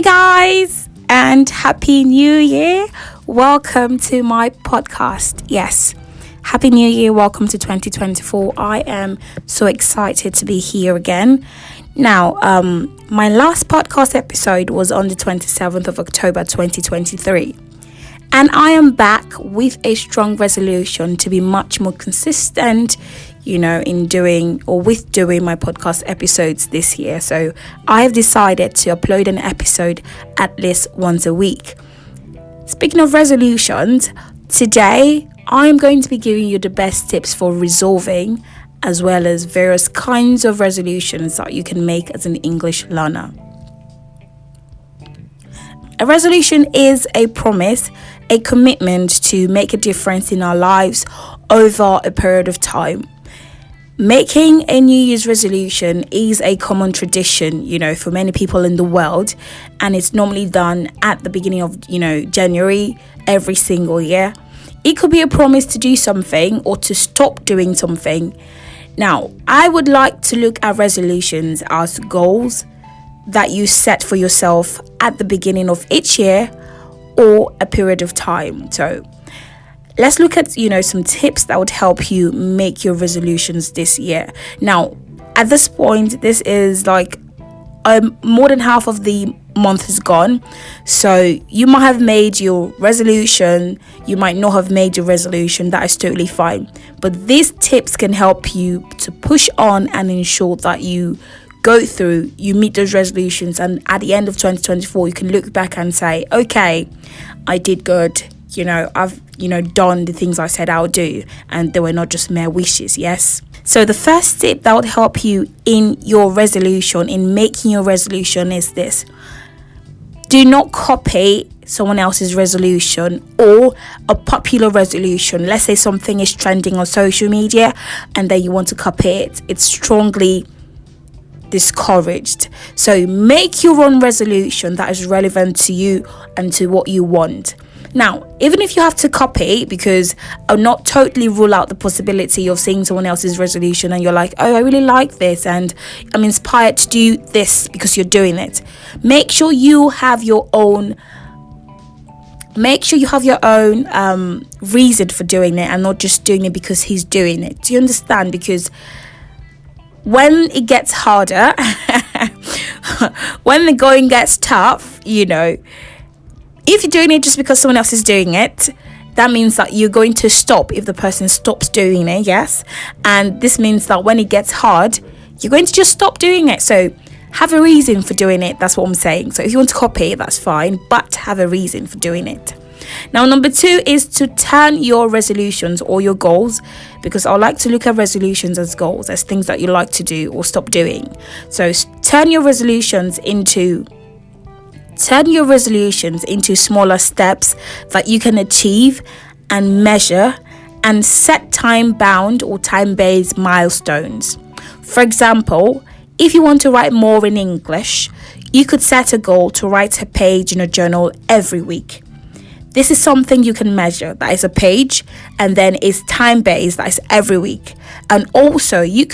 guys, and Happy New Year. Welcome to my podcast. Yes, Happy New Year. Welcome to 2024. I am so excited to be here again. Now, my last podcast episode was on the 27th of October 2023. And I am back with a strong resolution to be much more consistent, in doing my podcast episodes this year. So I have decided to upload an episode at least once a week. Speaking of resolutions, today I'm going to be giving you the best tips for resolving, as well as various kinds of resolutions that you can make as an English learner. A resolution is a promise, a commitment to make a difference in our lives over a period of time. Making a New Year's resolution is a common tradition, for many people in the world, and it's normally done at the beginning of, January every single year. It could be a promise to do something or to stop doing something. Now, I would like to look at resolutions as goals that you set for yourself at the beginning of each year or a period of time. So let's look at, some tips that would help you make your resolutions this year. Now, at this point, this is like more than half of the month is gone. So you might have made your resolution, you might not have made your resolution. That is totally fine. But these tips can help you to push on and ensure that you meet those resolutions, and at the end of 2024 you can look back and say, okay, I did good, I've done the things I said I'll do, and they were not just mere wishes. Yes. So the first tip that would help you in your resolution, in making your resolution, is this: do not copy someone else's resolution or a popular resolution. Let's say something is trending on social media and then you want to copy it. It's strongly discouraged. So make your own resolution that is relevant to you and to what you want. Now, even if you have to copy, because I'll not totally rule out the possibility of seeing someone else's resolution and you're like, oh, I really like this and I'm inspired to do this because you're doing it. Make sure you have your own reason for doing it, and not just doing it because he's doing it. Do you understand? Because when it gets harder, when the going gets tough, if you're doing it just because someone else is doing it, that means that you're going to stop if the person stops doing it, yes? And this means that when it gets hard, you're going to just stop doing it. So have a reason for doing it. That's what I'm saying. So if you want to copy, that's fine, but have a reason for doing it. Now, number 2 is to turn your resolutions or your goals, because I like to look at resolutions as goals, as things that you like to do or stop doing. So turn your resolutions into smaller steps that you can achieve and measure, and set time-bound or time-based milestones. For example, if you want to write more in English, you could set a goal to write a page in a journal every week. This is something you can measure. That is a page, and then it's time-based. That is every week. And also you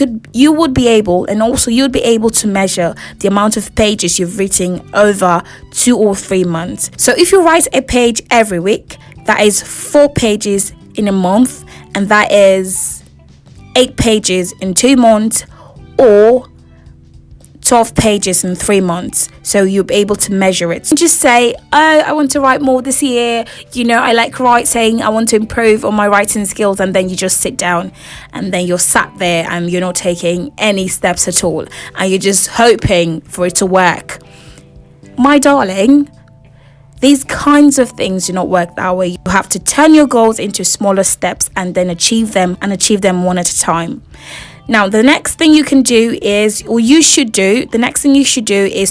would be able to measure the amount of pages you've written over 2 or 3 months. So if you write a page every week, that is 4 pages in a month, and that is 8 pages in 2 months, or 12 pages in 3 months. So you'll be able to measure it. Just say, oh, I want to write more this year. I like writing. I want to improve on my writing skills. And then you just sit down, and then you're sat there and you're not taking any steps at all. And you're just hoping for it to work. My darling, these kinds of things do not work that way. You have to turn your goals into smaller steps and then achieve them one at a time. Now, the next thing you should do is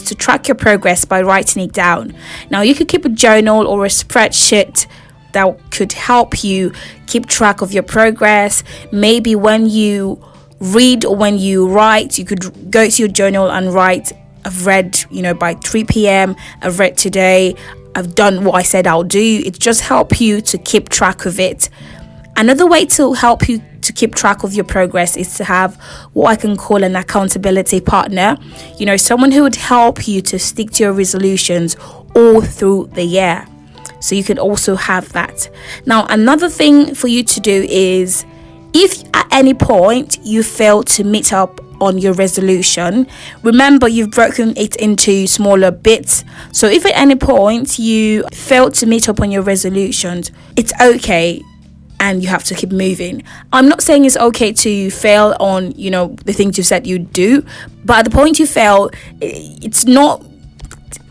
to track your progress by writing it down. Now, you could keep a journal or a spreadsheet that could help you keep track of your progress. Maybe when you read or when you write, you could go to your journal and write, I've read, by 3 p.m. I've read today. I've done what I said I'll do. It just helps you to keep track of it. Another way to help you to keep track of your progress is to have what I can call an accountability partner. Someone who would help you to stick to your resolutions all through the year. So you can also have that. Now, another thing for you to do is, if at any point you fail to meet up on your resolution, remember you've broken it into smaller bits. So if at any point you fail to meet up on your resolutions, it's okay, and you have to keep moving. I'm not saying it's okay to fail on, the things you said you'd do, but at the point you fail, it's not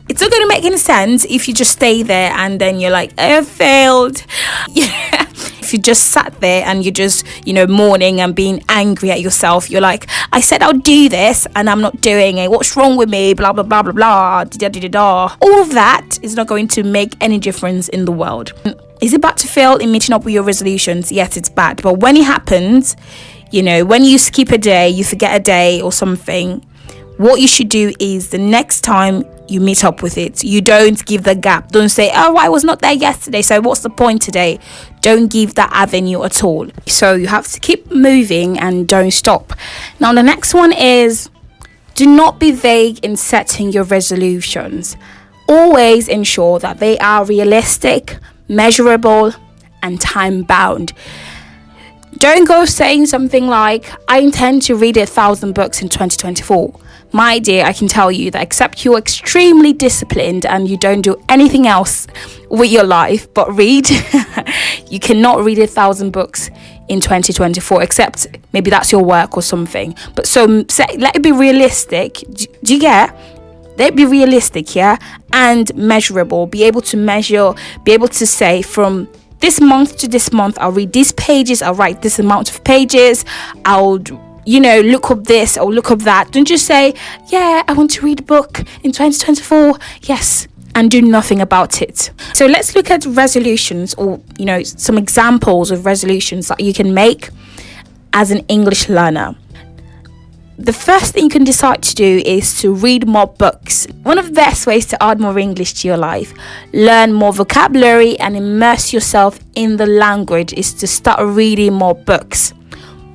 going to make any sense if you just stay there and then you're like, I failed. Yeah. If you just sat there and you're just, mourning and being angry at yourself, you're like, I said I'll do this and I'm not doing it. What's wrong with me? Blah, blah, blah, blah, blah. Da-da-da-da. All of that is not going to make any difference in the world. Is it bad to fail in meeting up with your resolutions? Yes, it's bad. But when it happens, when you skip a day, you forget a day or something, what you should do is the next time you meet up with it, you don't give the gap. Don't say, oh, I was not there yesterday, so what's the point today? Don't give that avenue at all. So you have to keep moving and don't stop. Now, the next one is, do not be vague in setting your resolutions. Always ensure that they are realistic, measurable, and time bound. Don't go saying something like, I intend to read 1,000 books in 2024. My dear, I can tell you that except you're extremely disciplined and you don't do anything else with your life but read, you cannot read 1,000 books in 2024, except maybe that's your work or something. But so let it be realistic. Do you get? Let it be realistic, yeah? And measurable. Be able to measure, be able to say, from this month to this month, I'll read these pages, I'll write this amount of pages, I'll look up this or look up that. Don't just say, yeah, I want to read a book in 2024. Yes, and do nothing about it. So let's look at resolutions, or, some examples of resolutions that you can make as an English learner. The first thing you can decide to do is to read more books. One of the best ways to add more English to your life, learn more vocabulary and immerse yourself in the language, is to start reading more books.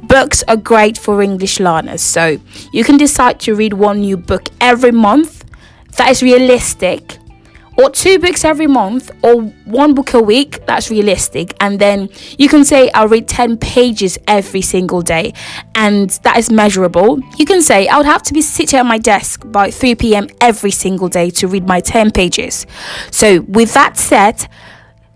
Books are great for English learners, so you can decide to read one new book every month. That is realistic. Or 2 books every month, or 1 book a week. That's realistic. And then you can say, I'll read 10 pages every single day, and that is measurable. You can say, I would have to be sitting at my desk by 3 p.m. every single day to read my 10 pages. So with that said,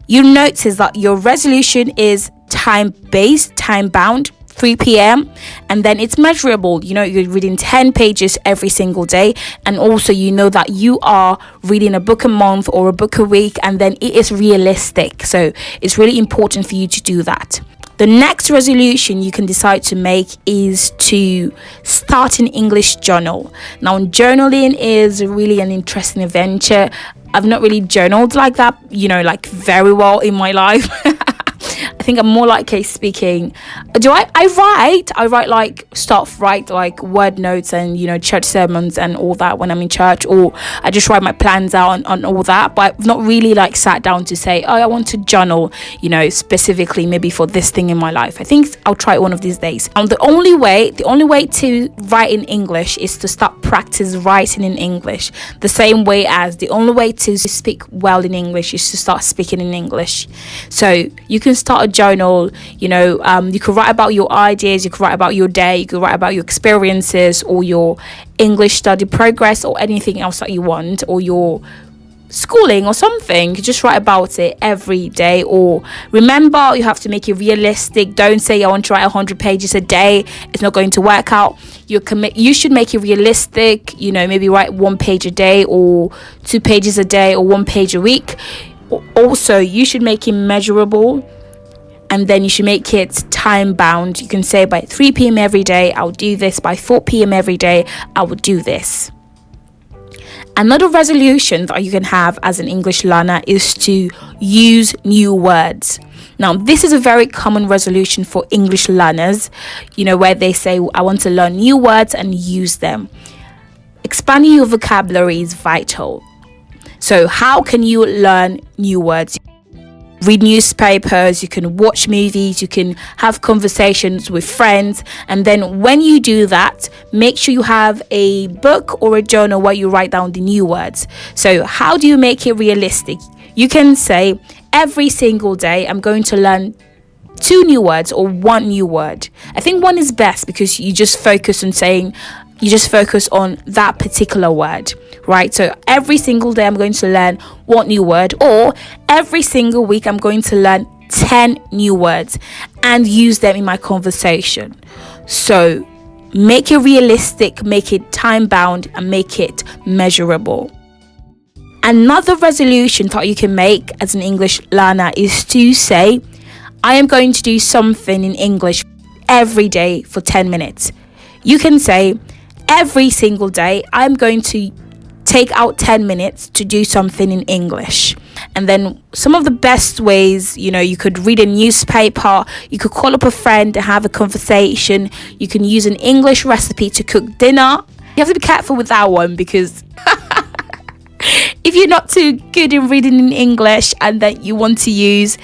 you'll notice that your resolution is time-based, time-bound, 3 p.m. and then it's measurable. You're reading 10 pages every single day, and also that you are reading a book a month or a book a week, and then it is realistic. So it's really important for you to do that. The next resolution you can decide to make is to start an English journal. Now, journaling is really an interesting adventure. I've not really journaled like that, very well in my life. I think I'm more like case speaking. I write like stuff, right? Like word notes and, church sermons and all that when I'm in church, or I just write my plans out on all that. But I've not really sat down to say, oh, I want to journal, specifically maybe for this thing in my life. I think I'll try it one of these days. And the only way to write in English is to start practice writing in English. The same way as the only way to speak well in English is to start speaking in English. So you can start a journal. You could write about your ideas, you could write about your day, you could write about your experiences or your English study progress or anything else that you want, or your schooling or something. You just write about it every day. Or remember, you have to make it realistic. Don't say I want to write 100 pages a day. It's not going to work out. You should make it realistic. Maybe write 1 page a day, or 2 pages a day, or 1 page a week. Also, you should make it measurable, and then you should make it time bound. You can say by 3 p.m. every day, I'll do this. By 4 p.m. every day, I will do this. Another resolution that you can have as an English learner is to use new words. Now, this is a very common resolution for English learners, where they say, I want to learn new words and use them. Expanding your vocabulary is vital. So how can you learn new words? read newspapers, you can watch movies, you can have conversations with friends. And then when you do that, make sure you have a book or a journal where you write down the new words. So how do you make it realistic? You can say, every single day I'm going to learn 2 new words or 1 new word. I think 1 is best because you just focus on that particular word, right? So every single day I'm going to learn 1 new word, or every single week I'm going to learn 10 new words and use them in my conversation. So make it realistic, make it time bound, and make it measurable. Another resolution that you can make as an English learner is to say, I am going to do something in English every day for 10 minutes. You can say, every single day, I'm going to take out 10 minutes to do something in English. And then some of the best ways, you could read a newspaper, you could call up a friend and have a conversation. You can use an English recipe to cook dinner. You have to be careful with that one, because if you're not too good in reading in English and that you want to use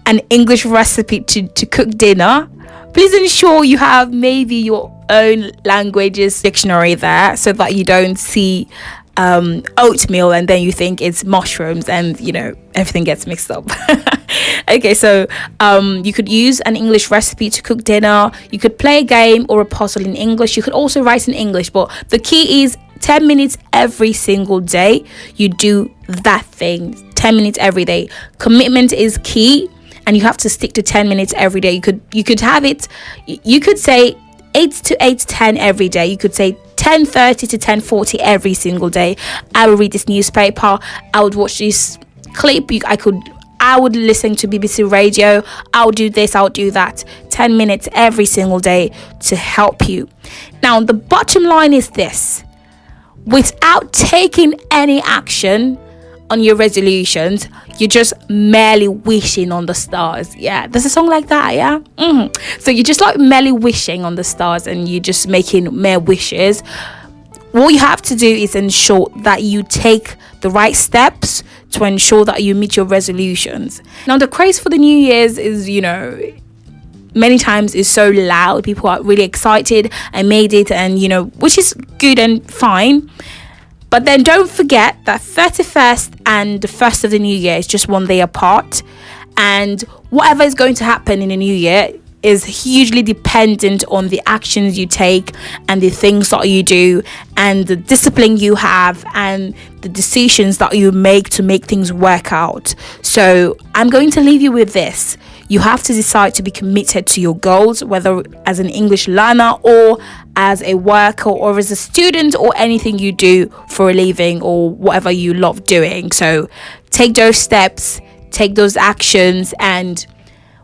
an English recipe to cook dinner, please ensure you have maybe your own languages dictionary there, so that you don't see oatmeal and then you think it's mushrooms and everything gets mixed up. Okay, so you could use an English recipe to cook dinner. You could play a game or a puzzle in English. You could also write in English, but the key is 10 minutes every single day. You do that thing 10 minutes every day. Commitment is key, and you have to stick to 10 minutes every day. You could have it, you could say 8 to 8:10 every day. You could say 10:30 to 10:40 every single day. I will read this newspaper, I would watch this clip, I would listen to BBC radio, I'll do this, I'll do that. 10 minutes every single day to help you. Now, the bottom line is this: without taking any action on your resolutions, you're just merely wishing on the stars. Yeah, there's a song like that. Yeah. So you're just like merely wishing on the stars, and you're just making mere wishes. What you have to do is ensure that you take the right steps to ensure that you meet your resolutions. Now, the craze for the New Year's is, many times is so loud. People are really excited, I made it, and which is good and fine. But then don't forget that 31st and the 1st of the new year is just 1 day apart. And whatever is going to happen in the new year is hugely dependent on the actions you take and the things that you do and the discipline you have and the decisions that you make to make things work out. So I'm going to leave you with this. You have to decide to be committed to your goals, whether as an English learner or as a worker or as a student or anything you do for a living or whatever you love doing. So take those steps, take those actions, and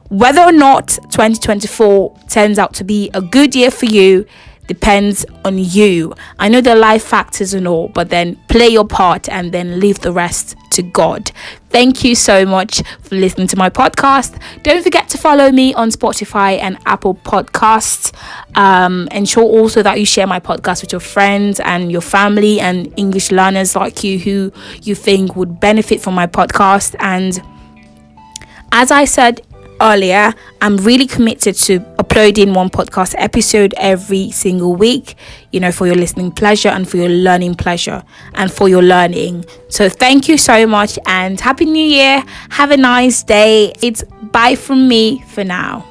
whether or not 2024 turns out to be a good year for you depends on you. I know there are life factors and all, but then play your part and then leave the rest to God. Thank you so much for listening to my podcast. Don't forget to follow me on Spotify and Apple Podcasts. Ensure also that you share my podcast with your friends and your family and English learners like you who you think would benefit from my podcast. And as I said earlier, I'm really committed to uploading 1 podcast episode every single week, for your listening pleasure and for your learning pleasure and for your learning. So thank you so much and Happy New Year. Have a nice day. It's bye from me for now.